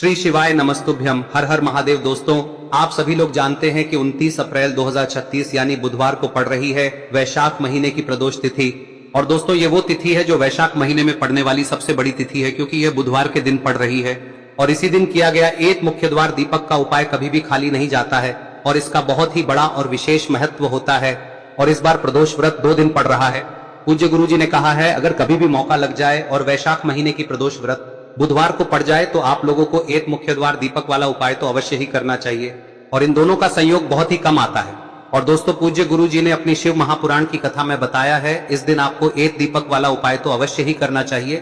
श्री शिवाय नमस्तुभ्यम। हर हर महादेव। दोस्तों, आप सभी लोग जानते हैं कि 29 अप्रैल 2036 यानी बुधवार को पड़ रही है वैशाख महीने की प्रदोष तिथि। और दोस्तों, ये वो तिथि है जो वैशाख महीने में पड़ने वाली सबसे बड़ी तिथि है, क्योंकि यह बुधवार के दिन पड़ रही है। और इसी दिन किया गया एक मुख्य द्वार दीपक का उपाय कभी भी खाली नहीं जाता है और इसका बहुत ही बड़ा और विशेष महत्व होता है। और इस बार प्रदोष व्रत 2 दिन पड़ रहा है। पूज्य गुरु जी ने कहा है, अगर कभी भी मौका लग जाए और वैशाख महीने की प्रदोष व्रत बुधवार को पड़ जाए तो आप लोगों को एक मुख्य द्वार दीपक वाला उपाय तो अवश्य ही करना चाहिए। और इन दोनों का संयोग बहुत ही कम आता है। और दोस्तों, पूज्य गुरु जी ने अपनी शिव महापुराण की कथा में बताया है, इस दिन आपको एक दीपक वाला उपाय तो अवश्य ही करना चाहिए,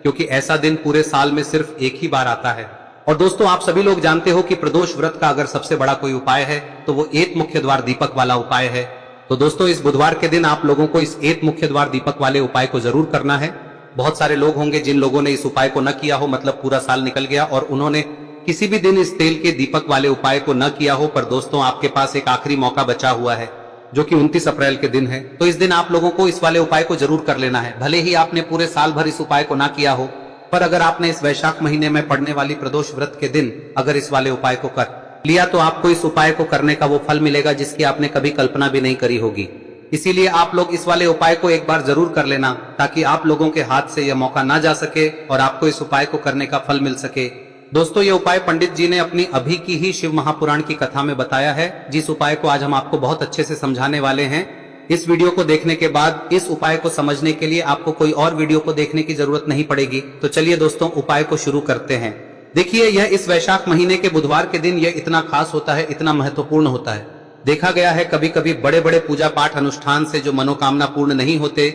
क्योंकि ऐसा दिन पूरे साल में सिर्फ एक ही बार आता है। और दोस्तों, आप सभी लोग जानते हो कि प्रदोष व्रत का अगर सबसे बड़ा कोई उपाय है तो वो एक मुख्य द्वार दीपक वाला उपाय है। तो दोस्तों, इस बुधवार के दिन आप लोगों को इस एक मुख्य द्वार दीपक वाले उपाय को जरूर करना है। बहुत सारे लोग होंगे जिन लोगों ने इस उपाय को न किया हो, मतलब पूरा साल निकल गया और उन्होंने किसी भी दिन इस तेल के दीपक वाले उपाय को न किया हो। पर दोस्तों, आपके पास एक आखिरी मौका बचा हुआ है, जो कि 29 अप्रैल के दिन है। तो इस दिन आप लोगों को इस वाले उपाय को जरूर कर लेना है। भले ही आपने पूरे साल भर इस उपाय को ना किया हो, पर अगर आपने इस वैशाख महीने में पड़ने वाली प्रदोष व्रत के दिन अगर इस वाले उपाय को कर लिया तो आपको इस उपाय को करने का वो फल मिलेगा जिसकी आपने कभी कल्पना भी नहीं करी होगी। इसीलिए आप लोग इस वाले उपाय को एक बार जरूर कर लेना, ताकि आप लोगों के हाथ से यह मौका ना जा सके और आपको इस उपाय को करने का फल मिल सके। दोस्तों, ये उपाय पंडित जी ने अपनी अभी की ही शिव महापुराण की कथा में बताया है, जिस उपाय को आज हम आपको बहुत अच्छे से समझाने वाले हैं। इस वीडियो को देखने के बाद इस उपाय को समझने के लिए आपको कोई और वीडियो को देखने की जरूरत नहीं पड़ेगी। तो चलिए दोस्तों, उपाय को शुरू करते हैं। देखिए, यह इस वैशाख महीने के बुधवार के दिन यह इतना खास होता है, इतना महत्वपूर्ण होता है। देखा गया है कभी कभी बड़े बड़े पूजा पाठ अनुष्ठान से जो मनोकामना पूर्ण नहीं होते,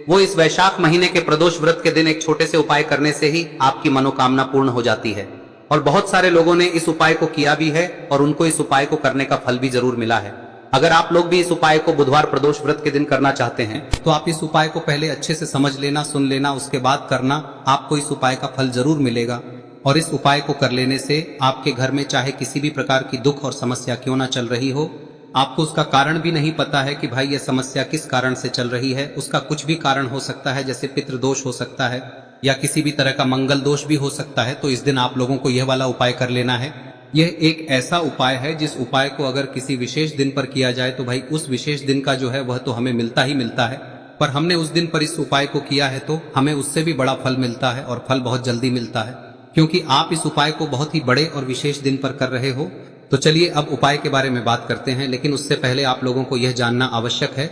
वो इस वैशाख महीने के प्रदोष व्रत के दिन एक छोटे से उपाय करने से ही आपकी मनोकामना पूर्ण हो जाती है। और बहुत सारे लोगों ने इस उपाय को किया भी है और उनको इस उपाय को करने का फल भी जरूर मिला है। अगर आप लोग भी इस उपाय को बुधवार प्रदोष व्रत के दिन करना चाहते हैं तो आप इस उपाय को पहले अच्छे से समझ लेना, सुन लेना, उसके बाद करना। आपको इस उपाय का फल जरूर मिलेगा। और इस उपाय को कर लेने से आपके घर में चाहे किसी भी प्रकार की दुख और समस्या क्यों ना चल रही हो, आपको उसका कारण भी नहीं पता है कि भाई यह समस्या किस कारण से चल रही है, उसका कुछ भी कारण हो सकता है, जैसे पितृदोष हो सकता है या किसी भी तरह का मंगल दोष भी हो सकता है। तो इस दिन आप लोगों को यह वाला उपाय कर लेना है। यह एक ऐसा उपाय है जिस उपाय को अगर किसी विशेष दिन पर किया जाए तो भाई उस विशेष दिन का जो है वह तो हमें मिलता ही मिलता है। पर हमने उस दिन पर इस उपाय को किया है तो हमें उससे भी बड़ा फल मिलता है, और फल बहुत जल्दी मिलता है, क्योंकि आप इस उपाय को बहुत ही बड़े और विशेष दिन पर कर रहे हो। तो चलिए अब उपाय के बारे में बात करते हैं, लेकिन उससे पहले आप लोगों को यह जानना आवश्यक है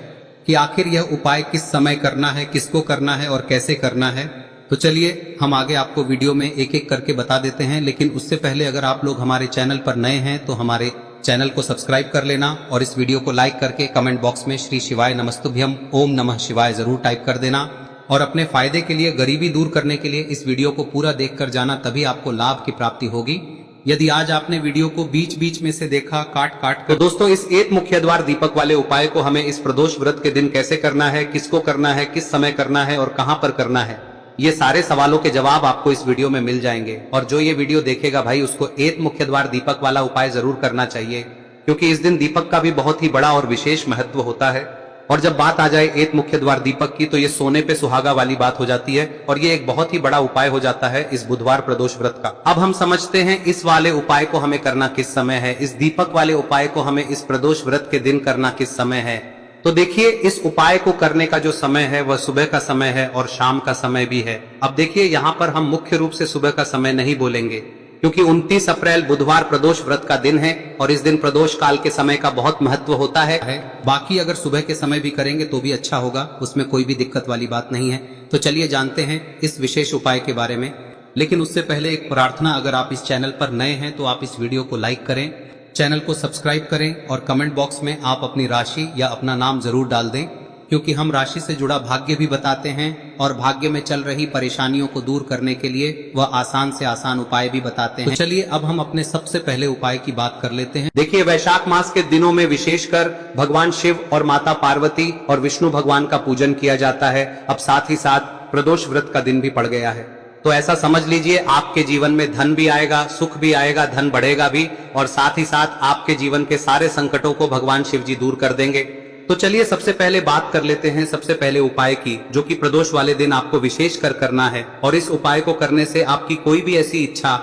कि आखिर यह उपाय किस समय करना है, किसको करना है और कैसे करना है। तो चलिए हम आगे आपको वीडियो में एक एक करके बता देते हैं। लेकिन उससे पहले अगर आप लोग हमारे चैनल पर नए हैं तो हमारे चैनल को सब्सक्राइब कर लेना और इस वीडियो को लाइक करके कमेंट बॉक्स में श्री शिवाय नमस्तुभ्यम ओम नमः शिवाय जरूर टाइप कर देना। और अपने फायदे के लिए, गरीबी दूर करने के लिए इस वीडियो को पूरा देखकर जाना, तभी आपको लाभ की प्राप्ति होगी। यदि आज आपने वीडियो को बीच बीच में से देखा, काट काट कर, तो दोस्तों, इस एक मुख्य द्वार दीपक वाले उपाय को हमें इस प्रदोष व्रत के दिन कैसे करना है, किसको करना है, किस समय करना है और कहां पर करना है, ये सारे सवालों के जवाब आपको इस वीडियो में मिल जाएंगे। और जो ये वीडियो देखेगा भाई, उसको एक मुख्य द्वार दीपक वाला उपाय जरूर करना चाहिए, क्योंकि इस दिन दीपक का भी बहुत ही बड़ा और विशेष महत्व होता है। और जब बात आ जाए एक मुख्य द्वार दीपक की, तो ये सोने पे सुहागा वाली बात हो जाती है और ये एक बहुत ही बड़ा उपाय हो जाता है इस बुधवार प्रदोष व्रत का। अब हम समझते हैं इस वाले उपाय को हमें करना किस समय है, इस दीपक वाले उपाय को हमें इस प्रदोष व्रत के दिन करना किस समय है। तो देखिए, इस उपाय को करने का जो समय है वह सुबह का समय है और शाम का समय भी है। अब देखिए, यहाँ पर हम मुख्य रूप से सुबह का समय नहीं बोलेंगे, क्योंकि 29 अप्रैल बुधवार प्रदोष व्रत का दिन है और इस दिन प्रदोष काल के समय का बहुत महत्व होता है। बाकी अगर सुबह के समय भी करेंगे तो भी अच्छा होगा, उसमें कोई भी दिक्कत वाली बात नहीं है। तो चलिए जानते हैं इस विशेष उपाय के बारे में। लेकिन उससे पहले एक प्रार्थना, अगर आप इस चैनल पर नए हैं तो आप इस वीडियो को लाइक करें, चैनल को सब्सक्राइब करें और कमेंट बॉक्स में आप अपनी राशि या अपना नाम जरूर डाल दें, क्योंकि हम राशि से जुड़ा भाग्य भी बताते हैं और भाग्य में चल रही परेशानियों को दूर करने के लिए वह आसान से आसान उपाय भी बताते हैं। तो चलिए अब हम अपने सबसे पहले उपाय की बात कर लेते हैं। देखिए, वैशाख मास के दिनों में विशेषकर भगवान शिव और माता पार्वती और विष्णु भगवान का पूजन किया जाता है। अब साथ ही साथ प्रदोष व्रत का दिन भी पड़ गया है, तो ऐसा समझ लीजिए आपके जीवन में धन भी आएगा, सुख भी आएगा, धन बढ़ेगा भी, और साथ ही साथ आपके जीवन के सारे संकटों को भगवान शिव जी दूर कर देंगे। तो चलिए सबसे पहले बात कर लेते हैं सबसे पहले उपाय की, जो कि प्रदोष वाले दिन आपको विशेष कर करना है। और इस उपाय को करने से आपकी कोई भी ऐसी इच्छा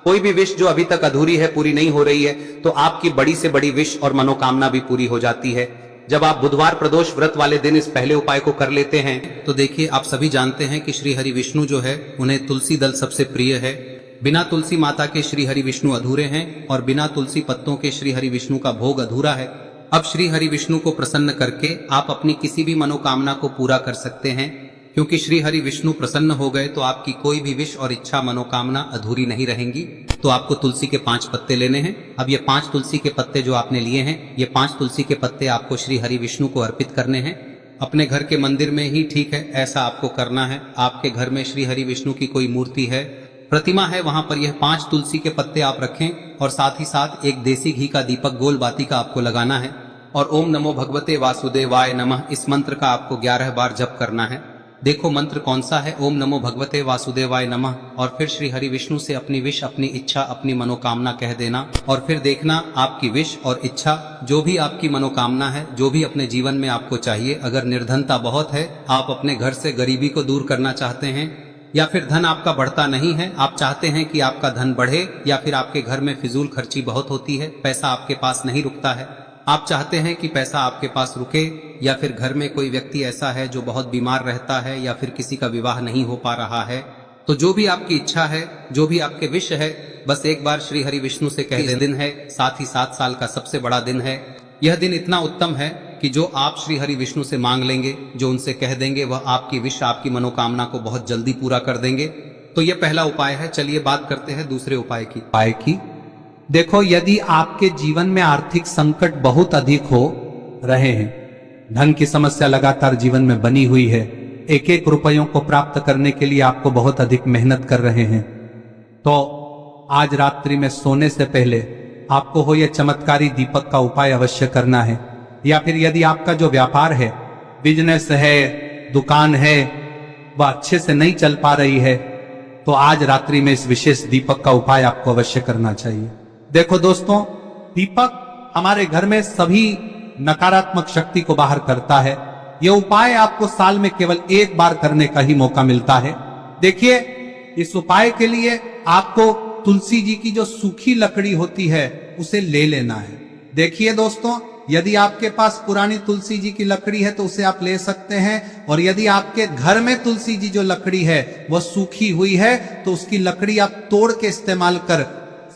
कोई भी विश जो अभी तक अधूरी है, पूरी नहीं हो रही है, तो आपकी बड़ी से बड़ी विश और मनोकामना भी पूरी हो जाती है। जब आप बुधवार प्रदोष व्रत वाले दिन इस पहले उपाय को कर लेते हैं तो देखिए, आप सभी जानते हैं कि श्री हरि विष्णु जो है उन्हें तुलसी दल सबसे प्रिय है। बिना तुलसी माता के श्री हरि विष्णु अधूरे हैं और बिना तुलसी पत्तों के श्री हरि विष्णु का भोग अधूरा है। अब श्री हरि विष्णु को प्रसन्न करके आप अपनी किसी भी मनोकामना को पूरा कर सकते हैं, क्योंकि श्री हरि विष्णु प्रसन्न हो गए तो आपकी कोई भी विश और इच्छा मनोकामना अधूरी नहीं रहेंगी। तो आपको तुलसी के 5 पत्ते लेने हैं। अब ये 5 तुलसी के पत्ते जो आपने लिए हैं, ये 5 तुलसी के पत्ते आपको श्री हरि विष्णु को अर्पित करने हैं। अपने घर के मंदिर में ही ठीक है, ऐसा आपको करना है। आपके घर में श्री हरि विष्णु की कोई मूर्ति है, प्रतिमा है, वहां पर यह 5 तुलसी के पत्ते आप रखें और साथ ही साथ एक देसी घी का दीपक गोल बाती का आपको लगाना है और ओम नमो भगवते वासुदेवाय नमः इस मंत्र का आपको 11 बार जप करना है। देखो मंत्र कौन सा है, ओम नमो भगवते वासुदेवाय नमः, और फिर श्री हरि विष्णु से अपनी विश, अपनी इच्छा, अपनी मनोकामना कह देना और फिर देखना आपकी विश और इच्छा, जो भी आपकी मनोकामना है, जो भी अपने जीवन में आपको चाहिए। अगर निर्धनता बहुत है, आप अपने घर से गरीबी को दूर करना चाहते हैं, या फिर धन आपका बढ़ता नहीं है, आप चाहते हैं कि आपका धन बढ़े, या फिर आपके घर में फिजूल खर्ची बहुत होती है, पैसा आपके पास नहीं रुकता है, आप चाहते हैं कि पैसा आपके पास रुके, या फिर घर में कोई व्यक्ति ऐसा है जो बहुत बीमार रहता है, या फिर किसी का विवाह नहीं हो पा रहा है, तो जो भी आपकी इच्छा है, जो भी आपके विश है, बस एक बार श्री हरि विष्णु से कह दें। दिन है, साथ ही 7 साल का सबसे बड़ा दिन है। यह दिन इतना उत्तम है कि जो आप श्री हरि विष्णु से मांग लेंगे, जो उनसे कह देंगे, वह आपकी विश, आपकी मनोकामना को बहुत जल्दी पूरा कर देंगे। तो यह पहला उपाय है। चलिए बात करते हैं दूसरे उपाय की। देखो, यदि आपके जीवन में आर्थिक संकट बहुत अधिक हो रहे हैं, धन की समस्या लगातार जीवन में बनी हुई है, एक एक रुपयों को प्राप्त करने के लिए आपको बहुत अधिक मेहनत कर रहे हैं, तो आज रात्रि में सोने से पहले आपको हो यह चमत्कारी दीपक का उपाय अवश्य करना है। या फिर यदि आपका जो व्यापार है, बिजनेस है, दुकान है, वह अच्छे से नहीं चल पा रही है, तो आज रात्रि में इस विशेष दीपक का उपाय आपको अवश्य करना चाहिए। देखो दोस्तों, दीपक हमारे घर में सभी नकारात्मक शक्ति को बाहर करता है। यह उपाय आपको साल में केवल एक बार करने का ही मौका मिलता है। देखिए, इस उपाय के लिए आपको तुलसी जी की जो सूखी लकड़ी होती है उसे ले लेना है। देखिए दोस्तों, यदि आपके पास पुरानी तुलसी जी की लकड़ी है तो उसे आप ले सकते हैं, और यदि आपके घर में तुलसी जी जो लकड़ी है वह सूखी हुई है तो उसकी लकड़ी आप तोड़ के इस्तेमाल कर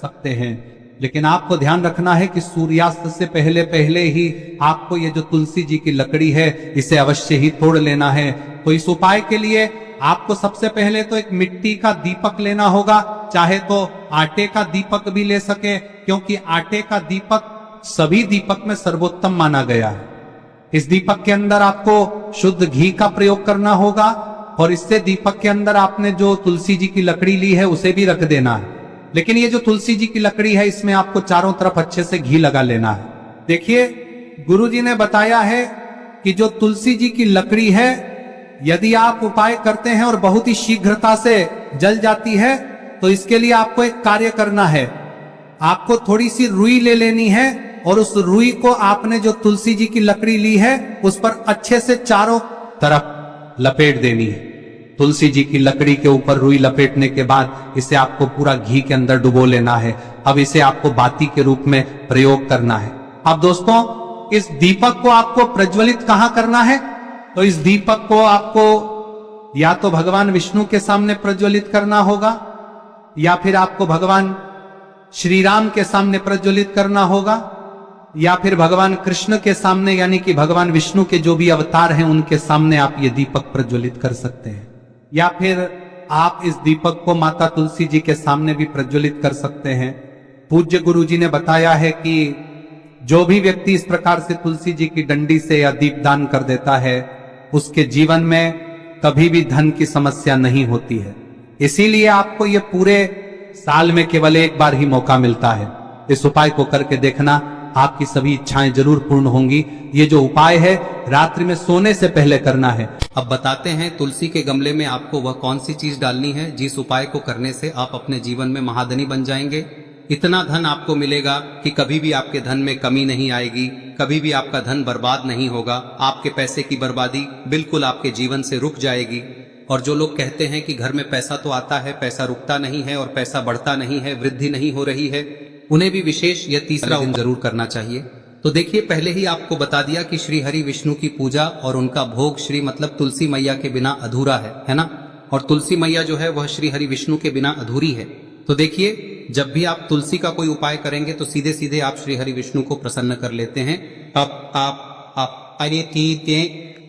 सकते हैं। लेकिन आपको ध्यान रखना है कि सूर्यास्त से पहले पहले ही आपको ये जो तुलसी जी की लकड़ी है इसे अवश्य ही तोड़ लेना है। तो इस उपाय के लिए आपको सबसे पहले तो एक मिट्टी का दीपक लेना होगा, चाहे तो आटे का दीपक भी ले सके, क्योंकि आटे का दीपक सभी दीपक में सर्वोत्तम माना गया है। इस दीपक के अंदर आपको शुद्ध घी का प्रयोग करना होगा, और इससे दीपक के अंदर आपने जो तुलसी जी की लकड़ी ली है उसे भी रख देना है। लेकिन ये जो तुलसी जी की लकड़ी है, इसमें आपको चारों तरफ अच्छे से घी लगा लेना है। देखिए, गुरुजी ने बताया है कि जो तुलसी जी की लकड़ी है, यदि आप उपाय करते हैं और बहुत ही शीघ्रता से जल जाती है, तो इसके लिए आपको एक कार्य करना है। आपको थोड़ी सी रुई ले लेनी है और उस रुई को आपने जो तुलसी जी की लकड़ी ली है उस पर अच्छे से चारों तरफ लपेट देनी है। तुलसी जी की लकड़ी के ऊपर रुई लपेटने के बाद इसे आपको पूरा घी के अंदर डुबो लेना है। अब इसे आपको बाती के रूप में प्रयोग करना है। अब दोस्तों, इस दीपक को आपको प्रज्वलित कहां करना है? तो इस दीपक को आपको या तो भगवान विष्णु के सामने प्रज्वलित करना होगा, या फिर आपको भगवान श्री राम के सामने प्रज्वलित करना होगा, या फिर भगवान कृष्ण के सामने, यानी कि भगवान विष्णु के जो भी अवतार हैं उनके सामने आप ये दीपक प्रज्वलित कर सकते हैं। या फिर आप इस दीपक को माता तुलसी जी के सामने भी प्रज्वलित कर सकते हैं। पूज्य गुरु जी ने बताया है कि जो भी व्यक्ति इस प्रकार से तुलसी जी की डंडी से या दीपदान कर देता है, उसके जीवन में कभी भी धन की समस्या नहीं होती है। इसीलिए आपको ये पूरे साल में केवल एक बार ही मौका मिलता है। इस उपाय को करके देखना, आपकी सभी इच्छाएं जरूर पूर्ण होंगी। ये जो उपाय है रात्रि में सोने से पहले करना है। अब बताते हैं तुलसी के गमले में आपको वह कौन सी चीज डालनी है जिस उपाय को करने से आप अपने जीवन में महाधनी बन जाएंगे। इतना धन आपको मिलेगा कि कभी भी आपके धन में कमी नहीं आएगी, कभी भी आपका धन बर्बाद नहीं होगा। आपके पैसे की बर्बादी बिल्कुल आपके जीवन से रुक जाएगी। और जो लोग कहते हैं कि घर में पैसा तो आता है, पैसा रुकता नहीं है और पैसा बढ़ता नहीं है, वृद्धि नहीं हो रही है, उन्हें भी विशेष यह तीसरा दिन जरूर करना चाहिए। तो देखिए, पहले ही आपको बता दिया कि श्री हरि विष्णु की पूजा और उनका भोग श्री मतलब तुलसी मैया के बिना अधूरा है ना। और तुलसी मैया जो है वह श्री हरि विष्णु के बिना अधूरी है। तो देखिए, जब भी आप तुलसी का कोई उपाय करेंगे तो सीधे सीधे आप श्री हरि विष्णु को प्रसन्न कर लेते हैं।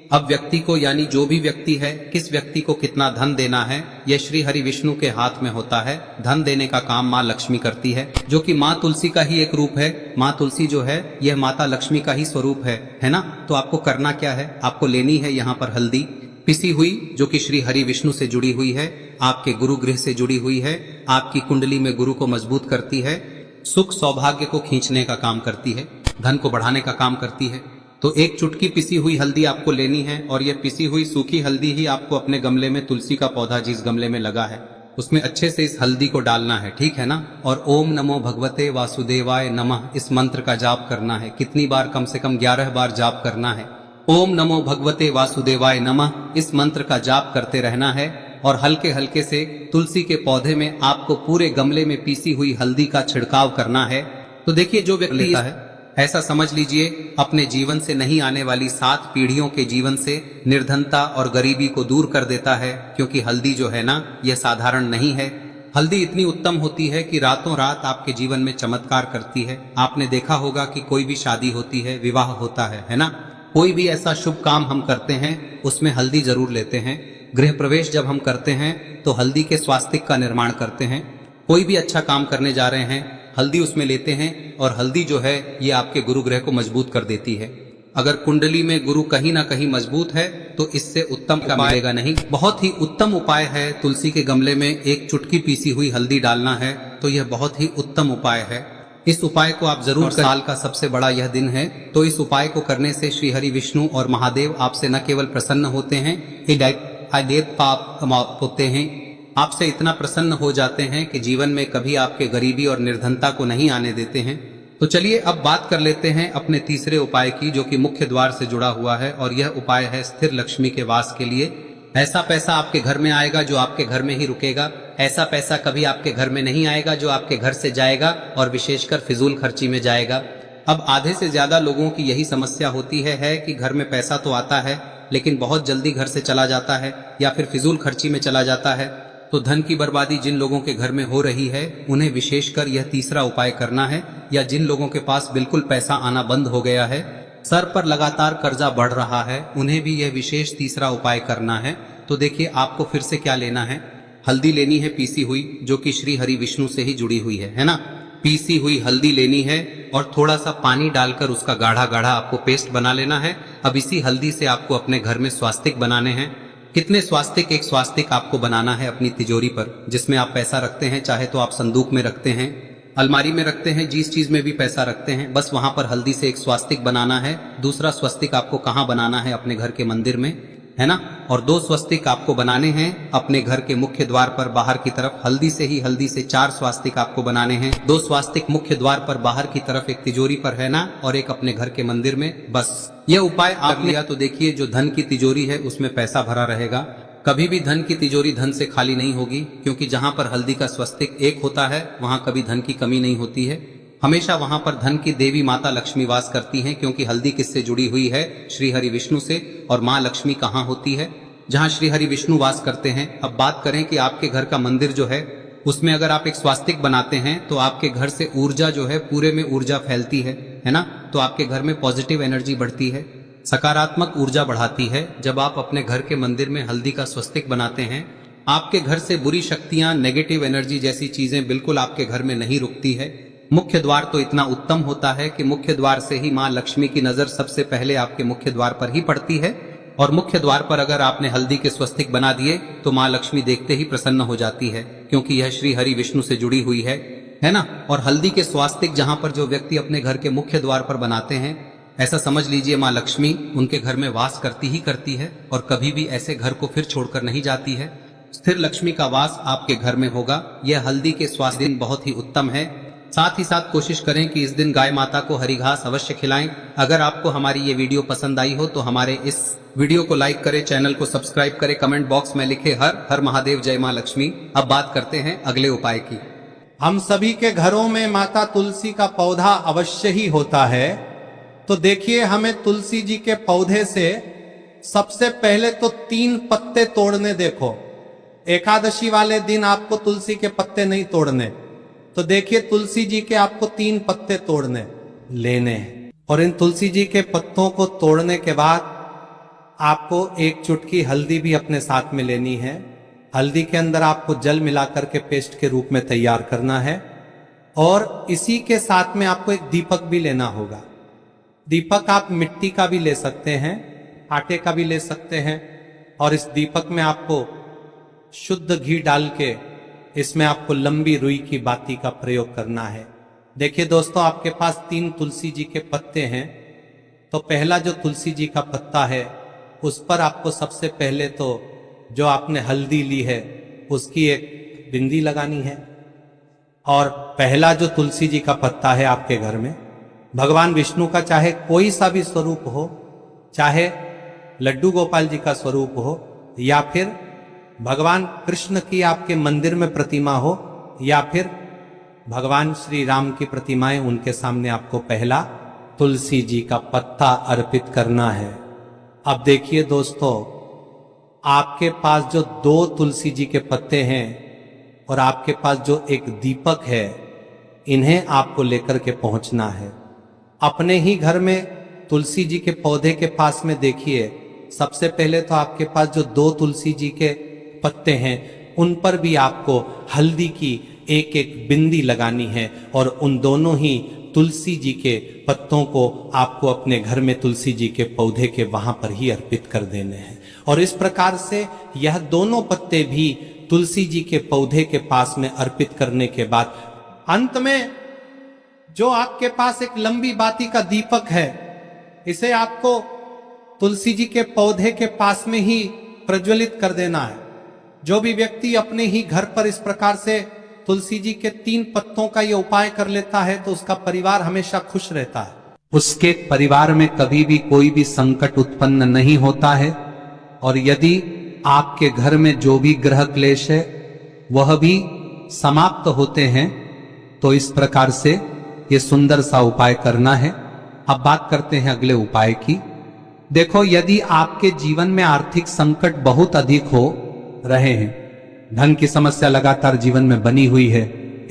अब व्यक्ति को, यानी जो भी व्यक्ति है, किस व्यक्ति को कितना धन देना है, यह श्री हरि विष्णु के हाथ में होता है। धन देने का काम माँ लक्ष्मी करती है, जो कि माँ तुलसी का ही एक रूप है। माँ तुलसी जो है यह माता लक्ष्मी का ही स्वरूप है ना। तो आपको करना क्या है, आपको लेनी है यहाँ पर हल्दी पिसी हुई, जो कि श्री हरि विष्णु से जुड़ी हुई है, आपके गुरु गृह से जुड़ी हुई है, आपकी कुंडली में गुरु को मजबूत करती है, सुख सौभाग्य को खींचने का काम करती है, धन को बढ़ाने का काम करती है। तो एक चुटकी पिसी हुई हल्दी आपको लेनी है और यह पिसी हुई सूखी हल्दी ही आपको अपने गमले में, तुलसी का पौधा जिस गमले में लगा है उसमें अच्छे से इस हल्दी को डालना है, ठीक है ना। और ओम नमो भगवते वासुदेवाय नमः इस मंत्र का जाप करना है। कितनी बार? कम से कम 11 बार जाप करना है। ओम नमो भगवते वासुदेवाय नमः इस मंत्र का जाप करते रहना है और हल्के हल्के से तुलसी के पौधे में आपको पूरे गमले में पीसी हुई हल्दी का छिड़काव करना है। तो देखिए, जो व्यक्ति लेता है, ऐसा समझ लीजिए अपने जीवन से नहीं आने वाली 7 पीढ़ियों के जीवन से निर्धनता और गरीबी को दूर कर देता है। क्योंकि हल्दी जो है ना, यह साधारण नहीं है। हल्दी इतनी उत्तम होती है कि रातों रात आपके जीवन में चमत्कार करती है। आपने देखा होगा कि कोई भी शादी होती है, विवाह होता है ना, कोई भी ऐसा शुभ काम हम करते हैं उसमें हल्दी जरूर लेते हैं। गृह प्रवेश जब हम करते हैं तो हल्दी के स्वास्तिक का निर्माण करते हैं। कोई भी अच्छा काम करने जा रहे हैं, हल्दी उसमें लेते हैं और हल्दी जो है ये आपके गुरु ग्रह को मजबूत कर देती है। अगर कुंडली में गुरु कहीं ना कहीं मजबूत है तो इससे उत्तम का मिलेगा नहीं। बहुत ही उत्तम उपाय है, तुलसी के गमले में एक चुटकी पीसी हुई हल्दी डालना है, तो यह बहुत ही उत्तम उपाय है। इस उपाय को आप जरूर, साल का सबसे बड़ा यह दिन है, तो इस उपाय को करने से श्री हरि विष्णु और महादेव आपसे न केवल प्रसन्न होते हैं, पाप होते हैं, आपसे इतना प्रसन्न हो जाते हैं कि जीवन में कभी आपके गरीबी और निर्धनता को नहीं आने देते हैं। तो चलिए अब बात कर लेते हैं अपने तीसरे उपाय की, जो कि मुख्य द्वार से जुड़ा हुआ है और यह उपाय है स्थिर लक्ष्मी के वास के लिए। ऐसा पैसा आपके घर में आएगा जो आपके घर में ही रुकेगा। ऐसा पैसा कभी आपके घर में नहीं आएगा जो आपके घर से जाएगा और विशेषकर फिजूल खर्ची में जाएगा। अब आधे से ज्यादा लोगों की यही समस्या होती है कि घर में पैसा तो आता है लेकिन बहुत जल्दी घर से चला जाता है या फिर फिजूल खर्ची में चला जाता है। तो धन की बर्बादी जिन लोगों के घर में हो रही है उन्हें विशेषकर यह तीसरा उपाय करना है, या जिन लोगों के पास बिल्कुल पैसा आना बंद हो गया है, सर पर लगातार कर्जा बढ़ रहा है, उन्हें भी यह विशेष तीसरा उपाय करना है। तो देखिए, आपको फिर से क्या लेना है, हल्दी लेनी है पीसी हुई, जो कि श्री हरि विष्णु से ही जुड़ी हुई है ना। पीसी हुई हल्दी लेनी है और थोड़ा सा पानी डालकर उसका गाढ़ा गाढ़ा आपको पेस्ट बना लेना है। अब इसी हल्दी से आपको अपने घर में स्वास्तिक बनाने हैं। कितने स्वास्तिक? एक स्वास्तिक आपको बनाना है अपनी तिजोरी पर, जिसमें आप पैसा रखते हैं, चाहे तो आप संदूक में रखते हैं, अलमारी में रखते हैं, जिस चीज में भी पैसा रखते हैं, बस वहां पर हल्दी से एक स्वास्तिक बनाना है। दूसरा स्वस्तिक आपको कहाँ बनाना है? अपने घर के मंदिर में, है ना। और 2 स्वस्तिक आपको बनाने हैं अपने घर के मुख्य द्वार पर बाहर की तरफ। हल्दी से 4 स्वास्तिक आपको बनाने हैं। 2 स्वास्तिक मुख्य द्वार पर बाहर की तरफ, एक तिजोरी पर, है ना, और एक अपने घर के मंदिर में। बस यह उपाय आप लिया तो देखिए, जो धन की तिजोरी है उसमें पैसा भरा रहेगा। कभी भी धन की तिजोरी धन से खाली नहीं होगी, क्योंकि जहां पर हल्दी का स्वस्तिक एक होता है वहां कभी धन की कमी नहीं होती है। हमेशा वहां पर धन की देवी माता लक्ष्मी वास करती हैं, क्योंकि हल्दी किससे जुड़ी हुई है? श्री हरि विष्णु से। और माँ लक्ष्मी कहाँ होती है? जहाँ श्री हरि विष्णु वास करते हैं। अब बात करें कि आपके घर का मंदिर जो है उसमें अगर आप एक स्वास्तिक बनाते हैं तो आपके घर से ऊर्जा जो है, पूरे में ऊर्जा फैलती है ना। तो आपके घर में पॉजिटिव एनर्जी बढ़ती है, सकारात्मक ऊर्जा बढ़ाती है। जब आप अपने घर के मंदिर में हल्दी का स्वस्तिक बनाते हैं, आपके घर से बुरी शक्तियां, नेगेटिव एनर्जी जैसी चीजें बिल्कुल आपके घर में नहीं रुकती है। मुख्य द्वार तो इतना उत्तम होता है कि मुख्य द्वार से ही माँ लक्ष्मी की नजर सबसे पहले आपके मुख्य द्वार पर ही पड़ती है। और मुख्य द्वार पर अगर आपने हल्दी के स्वस्तिक बना दिए तो माँ लक्ष्मी देखते ही प्रसन्न हो जाती है, क्योंकि यह श्री हरि विष्णु से जुड़ी हुई है ना। और हल्दी के स्वास्तिक जहां पर जो व्यक्ति अपने घर के मुख्य द्वार पर बनाते हैं, ऐसा समझ लीजिए माँ लक्ष्मी उनके घर में वास करती ही करती है और कभी भी ऐसे घर को फिर छोड़कर नहीं जाती है। स्थिर लक्ष्मी का वास आपके घर में होगा। यह हल्दी के स्वास्तिक बहुत ही उत्तम है। साथ ही साथ कोशिश करें कि इस दिन गाय माता को हरी घास अवश्य खिलाएं। अगर आपको हमारी ये वीडियो पसंद आई हो तो हमारे इस वीडियो को लाइक करें, चैनल को सब्सक्राइब करें, कमेंट बॉक्स में लिखे हर हर महादेव, जय मां लक्ष्मी। अब बात करते हैं अगले उपाय की। हम सभी के घरों में माता तुलसी का पौधा अवश्य ही होता है। तो देखिए, हमें तुलसी जी के पौधे से सबसे पहले तो 3 पत्ते तोड़ने। देखो, एकादशी वाले दिन आपको तुलसी के पत्ते नहीं तोड़ने। तो देखिए, तुलसी जी के आपको 3 पत्ते तोड़ने लेने हैं। और इन तुलसी जी के पत्तों को तोड़ने के बाद आपको 1 चुटकी हल्दी भी अपने साथ में लेनी है। हल्दी के अंदर आपको जल मिलाकर के पेस्ट के रूप में तैयार करना है। और इसी के साथ में आपको एक दीपक भी लेना होगा। दीपक आप मिट्टी का भी ले सकते हैं, आटे का भी ले सकते हैं। और इस दीपक में आपको शुद्ध घी डाल के इसमें आपको लंबी रुई की बाती का प्रयोग करना है। देखिए दोस्तों, आपके पास 3 तुलसी जी के पत्ते हैं। तो पहला जो तुलसी जी का पत्ता है उस पर आपको सबसे पहले तो जो आपने हल्दी ली है उसकी एक बिंदी लगानी है। और पहला जो तुलसी जी का पत्ता है आपके घर में, भगवान विष्णु का चाहे कोई सा भी स्वरूप हो, चाहे लड्डू गोपाल जी का स्वरूप हो, या फिर भगवान कृष्ण की आपके मंदिर में प्रतिमा हो, या फिर भगवान श्री राम की प्रतिमाएं, उनके सामने आपको पहला तुलसी जी का पत्ता अर्पित करना है। अब देखिए दोस्तों, आपके पास जो 2 तुलसी जी के पत्ते हैं और आपके पास जो एक दीपक है, इन्हें आपको लेकर के पहुंचना है। अपने ही घर में तुलसी जी के पौधे के पास में देखिए, सबसे पहले तो आपके पास जो 2 तुलसी जी के पत्ते हैं उन पर भी आपको हल्दी की एक बिंदी लगानी है। और उन दोनों ही तुलसी जी के पत्तों को आपको अपने घर में तुलसी जी के पौधे के वहां पर ही अर्पित कर देने हैं। और इस प्रकार से यह दोनों पत्ते भी तुलसी जी के पौधे के पास में अर्पित करने के बाद अंत में जो आपके पास एक लंबी बाती का दीपक है, इसे आपको तुलसी जी के पौधे के पास में ही प्रज्वलित कर देना है। जो भी व्यक्ति अपने ही घर पर इस प्रकार से तुलसी जी के 3 पत्तों का ये उपाय कर लेता है तो उसका परिवार हमेशा खुश रहता है। उसके परिवार में कभी भी कोई भी संकट उत्पन्न नहीं होता है। और यदि आपके घर में जो भी ग्रह क्लेश है वह भी समाप्त होते हैं। तो इस प्रकार से ये सुंदर सा उपाय करना है। अब बात करते हैं अगले उपाय की। देखो, यदि आपके जीवन में आर्थिक संकट बहुत अधिक हो रहे हैं, धन की समस्या लगातार जीवन में बनी हुई है,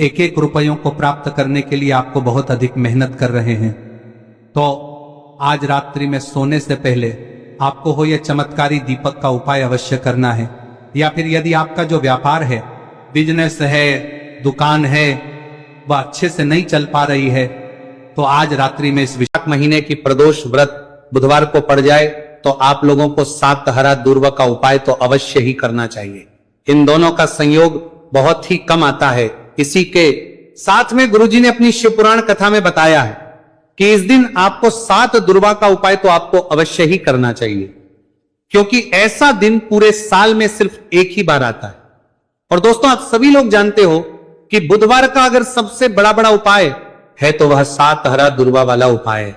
1-1 रुपयों को प्राप्त करने के लिए आपको बहुत अधिक मेहनत कर रहे हैं, तो आज रात्रि में सोने से पहले आपको हो यह चमत्कारी दीपक का उपाय अवश्य करना है। या फिर यदि आपका जो व्यापार है, बिजनेस है, दुकान है, वह अच्छे से नहीं चल पा रही है, तो आज रात्रि में इस वैशाख महीने की प्रदोष व्रत बुधवार को पड़ जाए तो आप लोगों को 7 हरा दूर्वा का उपाय तो अवश्य ही करना चाहिए। इन दोनों का संयोग बहुत ही कम आता है। इसी के साथ में गुरुजी ने अपनी शिव पुराण कथा में बताया है कि इस दिन आपको 7 दुर्वा का उपाय तो आपको अवश्य ही करना चाहिए, क्योंकि ऐसा दिन पूरे साल में सिर्फ एक ही बार आता है। और दोस्तों, आप सभी लोग जानते हो कि बुधवार का अगर सबसे बड़ा बड़ा उपाय है तो वह 7 हरा दुर्वा वाला उपाय है।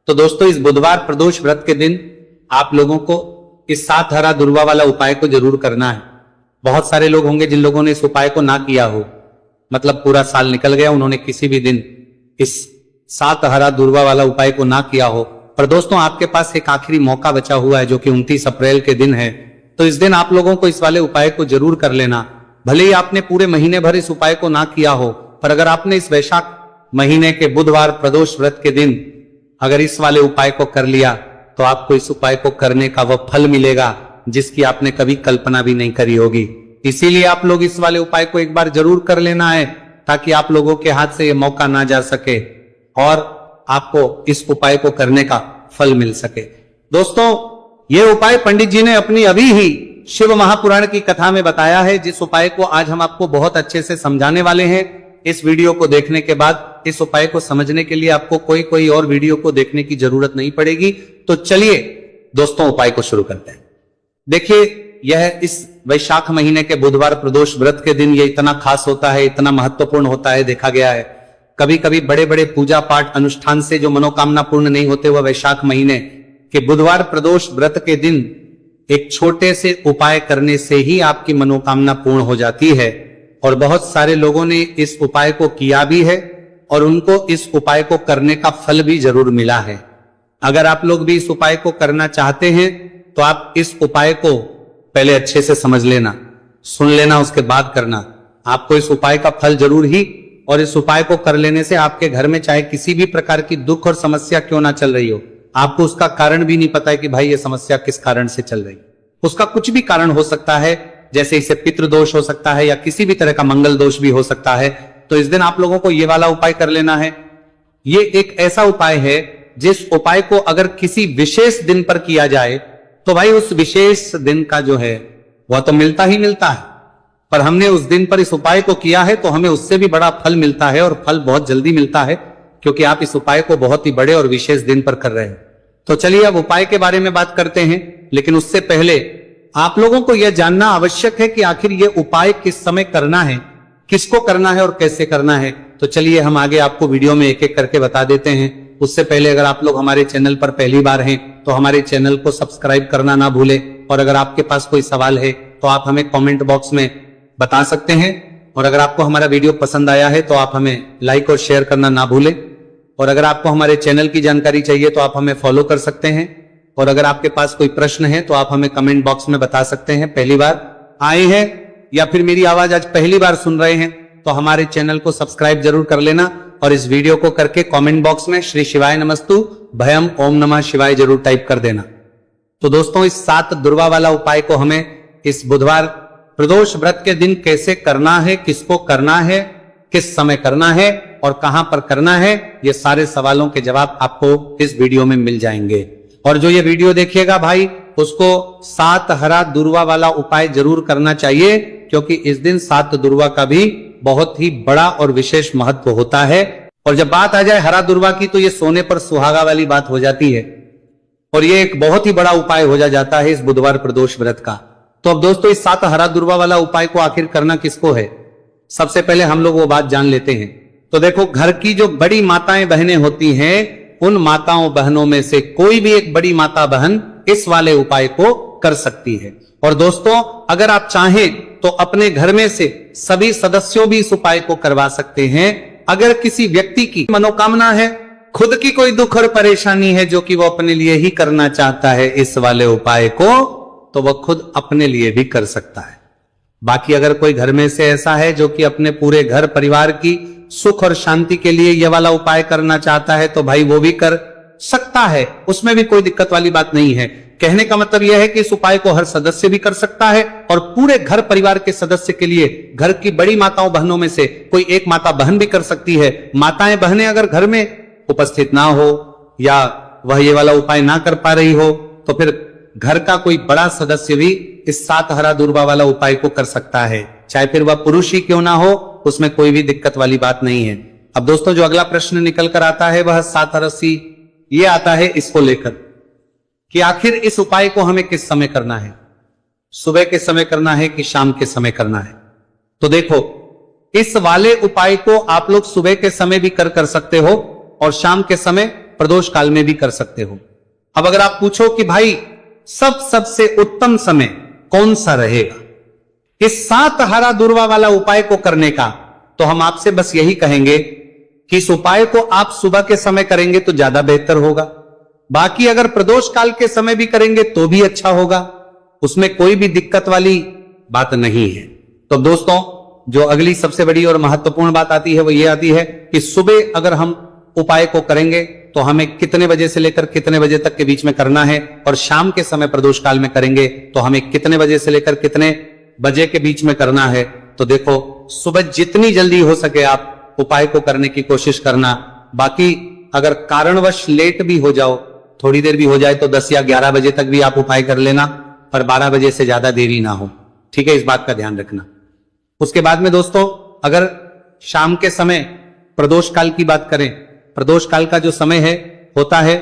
तो दोस्तों, इस बुधवार प्रदोष व्रत के दिन आप लोगों को इस 7 हरा दुर्वा वाला उपाय को जरूर करना है। बहुत सारे लोग होंगे जिन लोगों ने इस उपाय को ना किया हो, मतलब पूरा साल निकल गया, उन्होंने किसी भी दिन इस 7 हरा दुर्वा वाला उपाय को ना किया हो। पर दोस्तों, आपके पास एक आखिरी मौका बचा हुआ है जो कि 29 अप्रैल के दिन है। तो इस दिन आप लोगों को इस वाले उपाय को जरूर कर लेना। भले ही आपने पूरे महीने भर इस उपाय को ना किया हो, पर अगर आपने इस वैशाख महीने के बुधवार प्रदोष व्रत के दिन अगर इस वाले उपाय को कर लिया तो आपको इस उपाय को करने का वह फल मिलेगा जिसकी आपने कभी कल्पना भी नहीं करी होगी। इसीलिए आप लोग इस वाले उपाय को एक बार जरूर कर लेना है, ताकि आप लोगों के हाथ से यह मौका ना जा सके और आपको इस उपाय को करने का फल मिल सके। दोस्तों, यह उपाय पंडित जी ने अपनी अभी ही शिव महापुराण की कथा में बताया है, जिस उपाय को आज हम आपको बहुत अच्छे से समझाने वाले हैं। इस वीडियो को देखने के बाद इस उपाय को समझने के लिए आपको कोई और वीडियो को देखने की जरूरत नहीं पड़ेगी। तो चलिए दोस्तों, उपाय को शुरू करते हैं। देखिए, यह इस वैशाख महीने के बुधवार प्रदोष व्रत के दिन ये इतना खास होता है, इतना महत्वपूर्ण होता है, देखा गया है कभी कभी बड़े बड़े पूजा पाठ अनुष्ठान से जो मनोकामना पूर्ण नहीं होते, वह वैशाख महीने के बुधवार प्रदोष व्रत के दिन एक छोटे से उपाय करने से ही आपकी मनोकामना पूर्ण हो जाती है। और बहुत सारे लोगों ने इस उपाय को किया भी है और उनको इस उपाय को करने का फल भी जरूर मिला है। अगर आप लोग भी इस उपाय को करना चाहते हैं तो आप इस उपाय को पहले अच्छे से समझ लेना, सुन लेना, उसके बाद करना। आपको इस उपाय का फल जरूर ही, और इस उपाय को कर लेने से आपके घर में चाहे किसी भी प्रकार की दुख और समस्या क्यों ना चल रही हो, आपको उसका कारण भी नहीं पता है कि भाई ये समस्या किस कारण से चल रही, उसका कुछ भी कारण हो सकता है। जैसे इसे पितृदोष हो सकता है या किसी भी तरह का मंगल दोष भी हो सकता है। तो इस दिन आप लोगों को ये वाला उपाय कर लेना है। ये एक ऐसा उपाय है जिस उपाय को अगर किसी विशेष दिन पर किया जाए तो भाई उस विशेष दिन का जो है वह तो मिलता ही मिलता है, पर हमने उस दिन पर इस उपाय को किया है तो हमें उससे भी बड़ा फल मिलता है, और फल बहुत जल्दी मिलता है क्योंकि आप इस उपाय को बहुत ही बड़े और विशेष दिन पर कर रहे हैं। तो चलिए अब उपाय के बारे में बात करते हैं, लेकिन उससे पहले आप लोगों को यह जानना आवश्यक है कि आखिर यह उपाय किस समय करना है, किसको करना है और कैसे करना है। तो चलिए हम आगे आपको वीडियो में एक एक करके बता देते हैं। उससे पहले अगर आप लोग हमारे चैनल पर पहली बार हैं तो हमारे चैनल को सब्सक्राइब करना ना भूलें, और अगर आपके पास कोई सवाल है तो आप हमें कमेंट बॉक्स में बता सकते हैं। और अगर आपको हमारा वीडियो पसंद आया है तो आप हमें लाइक और शेयर करना ना भूलें। और अगर आपको हमारे चैनल की जानकारी चाहिए तो आप हमें फॉलो कर सकते हैं। और अगर आपके पास कोई प्रश्न है तो आप हमें कमेंट बॉक्स में बता सकते हैं। पहली बार आए हैं या फिर मेरी आवाज आज पहली बार सुन रहे हैं तो हमारे चैनल को सब्सक्राइब जरूर कर लेना, और इस वीडियो को करके कमेंट बॉक्स में श्री शिवाय नमस्तु भयम ओम नमः शिवाय जरूर टाइप कर देना। तो दोस्तों, इस 7 दुर्वा वाला उपाय को हमें इस बुधवार प्रदोष व्रत के दिन कैसे करना है, किसको करना है, किस समय करना है और कहां पर करना है, ये सारे सवालों के जवाब आपको इस वीडियो में मिल जाएंगे। और जो ये वीडियो देखिएगा भाई, उसको 7 हरा दुर्वा वाला उपाय जरूर करना चाहिए, क्योंकि इस दिन 7 दुर्वा का भी बहुत ही बड़ा और विशेष महत्व होता है। और जब बात आ जाए हरा दुर्वा की तो ये सोने पर सुहागा वाली बात हो जाती है, और ये एक बहुत ही बड़ा उपाय हो जाता है इस बुधवार प्रदोष व्रत का। तो अब दोस्तों, इस 7 हरा दुर्वा वाला उपाय को आखिर करना किसको है, सबसे पहले हम लोग वो बात जान लेते हैं। तो देखो, घर की जो बड़ी माताएं बहनें होती हैं, उन माताओं बहनों में से कोई भी एक बड़ी माता बहन इस वाले उपाय को कर सकती है। और दोस्तों, अगर आप चाहें तो अपने घर में से सभी सदस्यों भी इस उपाय को करवा सकते हैं। अगर किसी व्यक्ति की मनोकामना है, खुद की कोई दुख और परेशानी है जो कि वो अपने लिए ही करना चाहता है इस वाले उपाय को, तो वह खुद अपने लिए भी कर सकता है। बाकी अगर कोई घर में से ऐसा है जो कि अपने पूरे घर परिवार की सुख और शांति के लिए यह वाला उपाय करना चाहता है तो भाई वो भी कर सकता है, उसमें भी कोई दिक्कत वाली बात नहीं है। कहने का मतलब यह है कि इस उपाय को हर सदस्य भी कर सकता है, और पूरे घर परिवार के सदस्य के लिए घर की बड़ी माताओं बहनों में से कोई एक माता बहन भी कर सकती है। माताएं बहनें अगर घर में उपस्थित ना हो या वह ये वाला उपाय ना कर पा रही हो तो फिर घर का कोई बड़ा सदस्य भी इस 7 हरा दुर्वा वाला उपाय को कर सकता है, चाहे फिर वह पुरुष ही क्यों ना हो, उसमें कोई भी दिक्कत वाली बात नहीं है। अब दोस्तों, जो अगला प्रश्न निकल कर आता है वह 7 हरसी ये आता है इसको लेकर कि आखिर इस उपाय को हमें किस समय करना है, सुबह के समय करना है कि शाम के समय करना है। तो देखो, इस वाले उपाय को आप लोग सुबह के समय भी कर सकते हो और शाम के समय प्रदोष काल में भी कर सकते हो। अब अगर आप पूछो कि भाई सबसे उत्तम समय कौन सा रहेगा इस 7 हरा दुर्वा वाला उपाय को करने का, तो हम आपसे बस यही कहेंगे कि इस उपाय को आप सुबह के समय करेंगे तो ज्यादा बेहतर होगा। बाकी अगर प्रदोष काल के समय भी करेंगे तो भी अच्छा होगा, उसमें कोई भी दिक्कत वाली बात नहीं है। तो दोस्तों, जो अगली सबसे बड़ी और महत्वपूर्ण बात आती है वो ये आती है कि सुबह अगर हम उपाय को करेंगे तो हमें कितने बजे से लेकर कितने बजे तक के बीच में करना है, और शाम के समय प्रदोष काल में करेंगे तो हमें कितने बजे से लेकर कितने बजे के बीच में करना है। तो देखो, सुबह जितनी जल्दी हो सके आप उपाय को करने की कोशिश करना। बाकी अगर कारणवश लेट भी हो जाओ, थोड़ी देर भी हो जाए, तो 10 या 11 बजे तक भी आप उपाय कर लेना, पर 12 बजे से ज्यादा देरी ना हो, ठीक है, इस बात का ध्यान रखना। उसके बाद में दोस्तों, अगर शाम के समय प्रदोष काल की बात करें, प्रदोष काल का जो समय है होता है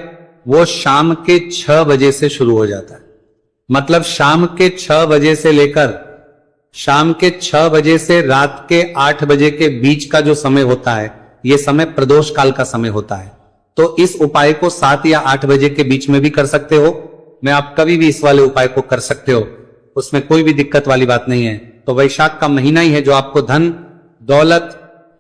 वो शाम के 6 बजे से शुरू हो जाता है। मतलब शाम के 6 बजे से लेकर शाम के 6 बजे से रात के 8 बजे के बीच का जो समय होता है, ये समय प्रदोष काल का समय होता है। तो इस उपाय को 7 या 8 बजे के बीच में भी कर सकते हो। मैं आप कभी भी इस वाले उपाय को कर सकते हो, उसमें कोई भी दिक्कत वाली बात नहीं है। तो वैशाख का महीना ही है जो आपको धन, दौलत,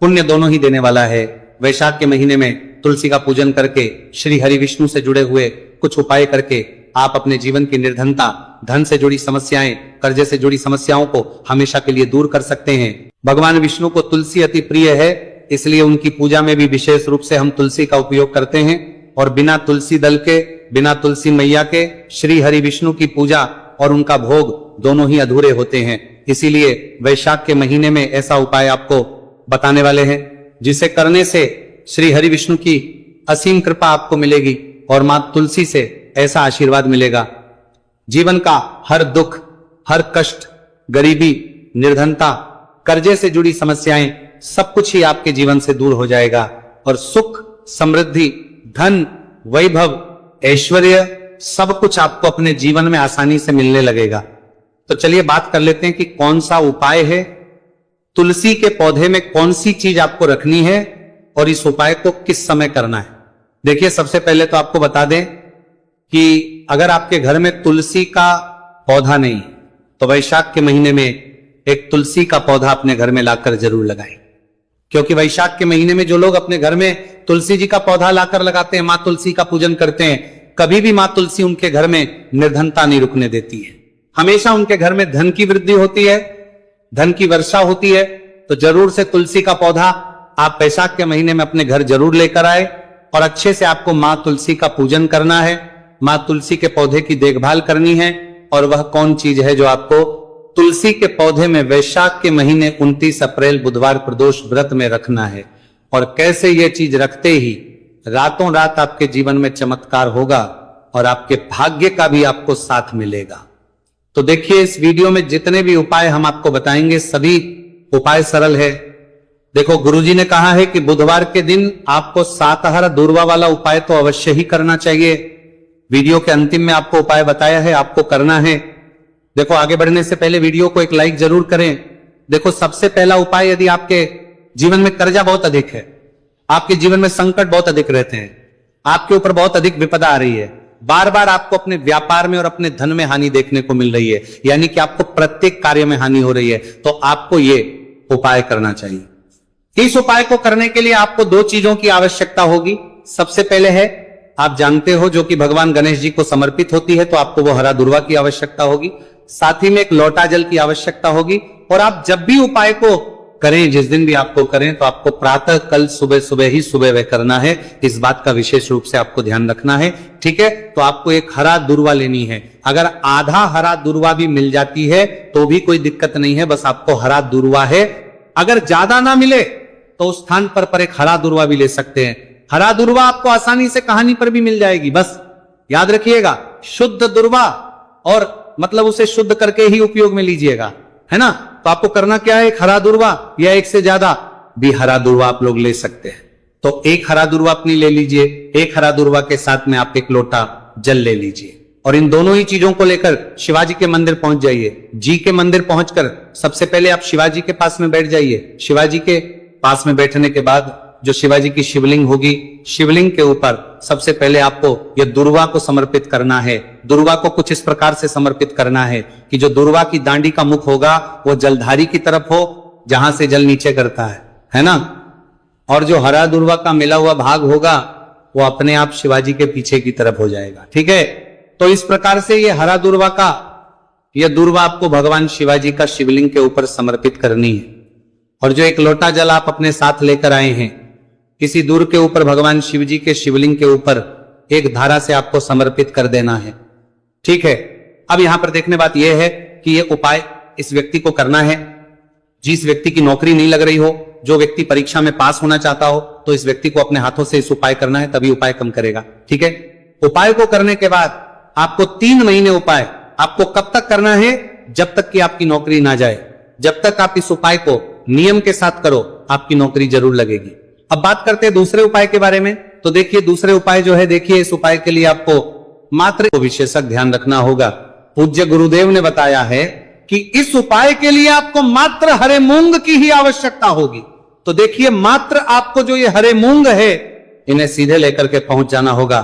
पुण्य दोनों ही देने वाला है। वैशाख के महीने में तुलसी का पूजन करके, श्री हरि विष्णु से जुड़े हुए कुछ उपाय करके आप अपने जीवन की निर्धनता, धन से जुड़ी समस्याएं, कर्जे से जुड़ी समस्याओं को हमेशा के लिए दूर कर सकते हैं। भगवान विष्णु को तुलसी अति प्रिय है, इसलिए उनकी पूजा में भी विशेष रूप से हम तुलसी का उपयोग करते हैं। और बिना तुलसी दल के, बिना तुलसी मैया के श्री हरि विष्णु की पूजा और उनका भोग दोनों ही अधूरे होते हैं। इसीलिए वैशाख के महीने में ऐसा उपाय आपको बताने वाले हैं, जिसे करने से श्री हरि विष्णु की असीम कृपा आपको मिलेगी और मां तुलसी से ऐसा आशीर्वाद मिलेगा। जीवन का हर दुख, हर कष्ट, गरीबी, निर्धनता, कर्जे से जुड़ी समस्याएं, सब कुछ ही आपके जीवन से दूर हो जाएगा और सुख, समृद्धि, धन, वैभव, ऐश्वर्य, सब कुछ आपको अपने जीवन में आसानी से मिलने लगेगा। तो चलिए बात कर लेते हैं कि कौन सा उपाय है, तुलसी के पौधे में कौन सी चीज आपको रखनी है और इस उपाय को किस समय करना है। देखिए, सबसे पहले तो आपको बता दें कि अगर आपके घर में तुलसी का पौधा नहीं तो वैशाख के महीने में एक तुलसी का पौधा अपने घर में लाकर जरूर लगाएं। क्योंकि वैशाख के महीने में जो लोग अपने घर में तुलसी जी का पौधा लाकर लगाते हैं, मां तुलसी का पूजन करते हैं, कभी भी मां तुलसी उनके घर में निर्धनता नहीं रुकने देती है। हमेशा उनके घर में धन की वृद्धि होती है, धन की वर्षा होती है। तो जरूर से तुलसी का पौधा आप वैशाख के महीने में अपने घर जरूर लेकर आए और अच्छे से आपको मां तुलसी का पूजन करना है, मां तुलसी के पौधे की देखभाल करनी है। और वह कौन चीज है जो आपको तुलसी के पौधे में वैशाख के महीने 29 अप्रैल बुधवार प्रदोष व्रत में रखना है। और कैसे यह चीज रखते ही रातों रात आपके जीवन में चमत्कार होगा और आपके भाग्य का भी आपको साथ मिलेगा। तो देखिए, इस वीडियो में जितने भी उपाय हम आपको बताएंगे सभी उपाय सरल है। देखो, गुरुजी ने कहा है कि बुधवार के दिन आपको 7 हरा दूर्वा वाला उपाय तो अवश्य ही करना चाहिए। वीडियो के अंतिम में आपको उपाय बताया है, आपको करना है। देखो, आगे बढ़ने से पहले वीडियो को एक लाइक जरूर करें। देखो, सबसे पहला उपाय, यदि आपके जीवन में कर्जा बहुत अधिक है, आपके जीवन में संकट बहुत अधिक रहते हैं, आपके ऊपर बहुत अधिक विपदा आ रही है, बार बार आपको अपने व्यापार में और अपने धन में हानि देखने को मिल रही है, यानी कि आपको प्रत्येक कार्य में हानि हो रही है, तो आपको ये उपाय करना चाहिए। इस उपाय को करने के लिए आपको 2 चीजों की आवश्यकता होगी। सबसे पहले है, आप जानते हो, जो कि भगवान गणेश जी को समर्पित होती है, तो आपको वो हरा दुर्वा की आवश्यकता होगी। साथ ही में एक लोटा जल की आवश्यकता होगी। और आप जब भी उपाय को करें, जिस दिन भी आपको करें, तो आपको प्रातः कल सुबह सुबह ही सुबह वह करना है। इस बात का विशेष रूप से आपको ध्यान रखना है, ठीक है। तो आपको एक हरा दुर्वा लेनी है। अगर आधा हरा दुर्वा भी मिल जाती है तो भी कोई दिक्कत नहीं है, बस आपको हरा दुर्वा है। अगर ज्यादा ना मिले तो उस स्थान पर एक हरा दुर्वा भी ले सकते हैं। हरा दुर्वा आपको आसानी से कहानी पर भी मिल जाएगी। बस याद रखिएगा, शुद्ध दुर्वा, और मतलब उसे शुद्ध करके ही उपयोग में लीजिएगा, है ना। तो आपको करना क्या है, एक हरा दुर्वा या एक से ज्यादा भी हरा दुर्वा आप लोग ले सकते हैं। तो एक हरा दुर्वा अपनी ले लीजिए, एक हरा दुर्वा के साथ में आप एक लोटा जल ले लीजिए और इन दोनों ही चीजों को लेकर शिवाजी के मंदिर पहुंच जाइए। जी के मंदिर पहुंचकर सबसे पहले आप शिवाजी के पास में बैठ जाइए। शिवाजी के पास में बैठने के बाद जो शिवाजी की शिवलिंग होगी, शिवलिंग के ऊपर सबसे पहले आपको यह दुर्वा को समर्पित करना है। दुर्वा को कुछ इस प्रकार से समर्पित करना है कि जो दुर्वा की दांडी का मुख होगा वो जलधारी की तरफ हो, जहां से जल नीचे करता है ना। और जो हरा दुर्वा का मिला हुआ भाग होगा वो अपने आप शिवाजी के पीछे की तरफ हो जाएगा, ठीक है। तो इस प्रकार से ये हरा दुर्वा का, यह दुर्वा आपको भगवान शिवाजी का शिवलिंग के ऊपर समर्पित करनी है। और जो एक लोटा जल आप अपने साथ लेकर आए हैं, किसी दूर के ऊपर भगवान शिव जी के शिवलिंग के ऊपर एक धारा से आपको समर्पित कर देना है, ठीक है। अब यहां पर देखने बात यह है कि यह उपाय इस व्यक्ति को करना है जिस व्यक्ति की नौकरी नहीं लग रही हो, जो व्यक्ति परीक्षा में पास होना चाहता हो, तो इस व्यक्ति को अपने हाथों से इस उपाय करना है, तभी उपाय काम करेगा, ठीक है। उपाय को करने के बाद आपको 3 महीने उपाय आपको कब तक करना है, जब तक कि आपकी नौकरी ना जाए। जब तक आप इस उपाय को नियम के साथ करो, आपकी नौकरी जरूर लगेगी। अब बात करते हैं दूसरे उपाय के बारे में। तो देखिए, दूसरे उपाय जो है, देखिए, इस उपाय के लिए आपको मात्र विशेषक ध्यान रखना होगा। पूज्य गुरुदेव ने बताया है कि इस उपाय के लिए आपको मात्र हरे मूंग की ही आवश्यकता होगी। तो देखिए मात्र आपको जो ये हरे मूंग है इन्हें सीधे लेकर के पहुंच जाना होगा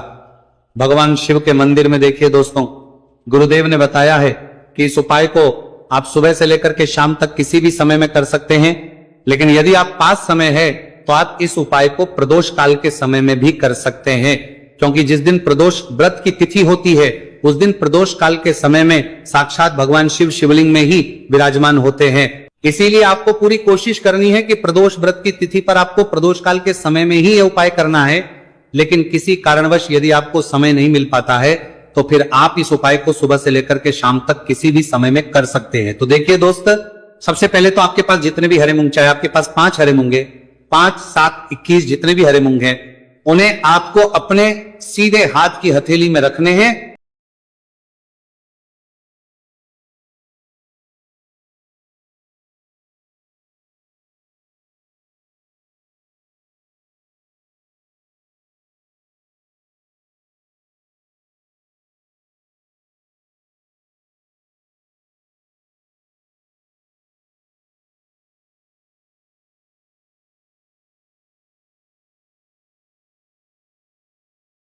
भगवान शिव के मंदिर में। देखिए दोस्तों, गुरुदेव ने बताया है कि इस उपाय को आप सुबह से लेकर के शाम तक किसी भी समय में कर सकते हैं, लेकिन यदि आप पास समय है तो आप इस उपाय को प्रदोष काल के समय में भी कर सकते हैं, क्योंकि जिस दिन प्रदोष व्रत की तिथि होती है उस दिन प्रदोष काल के समय में साक्षात भगवान शिव शिवलिंग में ही विराजमान होते हैं। इसीलिए आपको पूरी कोशिश करनी है कि प्रदोष व्रत की तिथि पर आपको प्रदोष काल के समय में ही यह उपाय करना है। लेकिन किसी कारणवश यदि आपको समय नहीं मिल पाता है तो फिर आप इस उपाय को सुबह से लेकर के शाम तक किसी भी समय में कर सकते हैं। तो देखिए दोस्त, सबसे पहले तो आपके पास जितने भी हरे मूंग, चाहे आपके पास 5 हरे मूंगे, 5, 7, 21 जितने भी हरे मूंग हैं, उन्हें आपको अपने सीधे हाथ की हथेली में रखने हैं